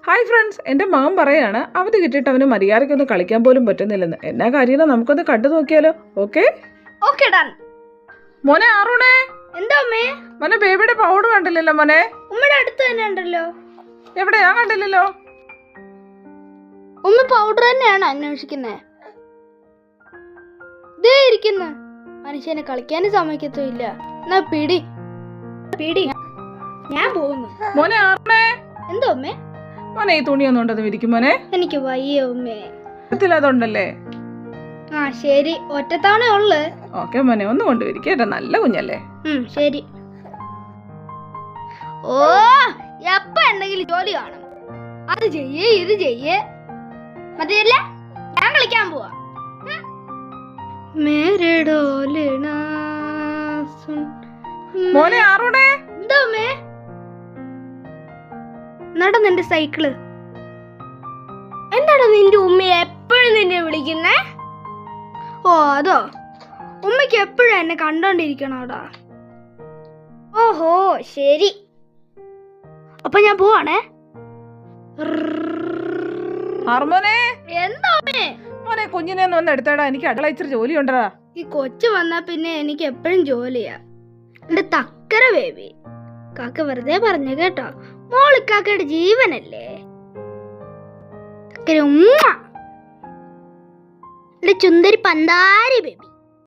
Hi friends, എൻ്റെ മകൻ പറയാണ് അവധി കിട്ടിയിട്ട് അവന് മര്യാദയ്ക്കൊന്നും കളിക്കാൻ പോലും പറ്റുന്നില്ലെന്ന്. എന്നാ കാര്യം നമുക്കൊന്ന് കണ്ടു നോക്കിയാലോ? Okay okay done. മോനെ ആറൂണേ, എന്താ അമ്മേ? മോനെ ബേബിയുടെ പൗഡർ കണ്ടില്ലല്ലോ മോനെ. ഉമ്മയുടെ അടുത്ത് തന്നെ ഉണ്ടല്ലോ. എവിടെയാ? കണ്ടില്ലല്ലോ. ഉമ്മ പൗഡർ തന്നെയാണ് അന്വേഷിക്കുന്നത്. ദേ ഇരിക്കുന്നു. മനുഷ്യനെ കളിക്കാനും സമ്മതിക്കത്തില്ല. എന്നാ പിടി പിടി, ഞാൻ പോകുന്നു. മോനെ ആറൂണേ, എന്താ ഉമ്മേ? മോനെ ഈ തുണി ഒന്നും ഉണ്ടെന്ന് വിരിക്കും മോനെ. എനിക്ക് വയ്യ ഉമ്മേ. അതുണ്ടല്ലേ? ആ ശരി, ഒറ്റത്തവണ ഉള്ളു. ഓക്കെ മോനെ, ഒന്ന് കൊണ്ട് വിരിക്കേട്ടോ, നല്ല കുഞ്ഞല്ലേ. ശരി. ഓ, എപ്പ എന്തെങ്കിലും ജോലി കാണും. അത് ചെയ്യേ ഇത് ചെയ്യേ മതിയല്ലേ? ഞാൻ കളിക്കാൻ പോവാ. മോനെ ആറൂണേ, എന്താ ഉമ്മേ? നടന്നെന്റെ സൈക്കിള്. എന്താണ് നിന്റെ ഉമ്മ എപ്പോഴും നിന്നെ വിളിക്കുന്നേ? ഓ അതോ, ഉമ്മയ്ക്ക് എപ്പോഴും എന്നെ കണ്ടോണ്ടിരിക്കണോടാ. ഓഹോ ശരി, അപ്പൊ ഞാൻ പോവാണേ. ആർമോനെ, എന്താ മോനെ കുഞ്ഞിനെ ഒന്ന് എടുത്തേടാ, എനിക്ക് അടുക്കള ഇച്ചിരി ജോലി ഉണ്ടടാ. ഈ കൊച്ചു വന്നാ പിന്നെ എനിക്ക് എപ്പോഴും ജോലിയാ. എന്റെ തക്കര ബേബി. കാക്ക വെറുതെ പറഞ്ഞു കേട്ടോ, മോളിക്കാക്കയുടെ ജീവനല്ലേ. എന്റെ ചുന്ദരി പന്താരി ബേബി.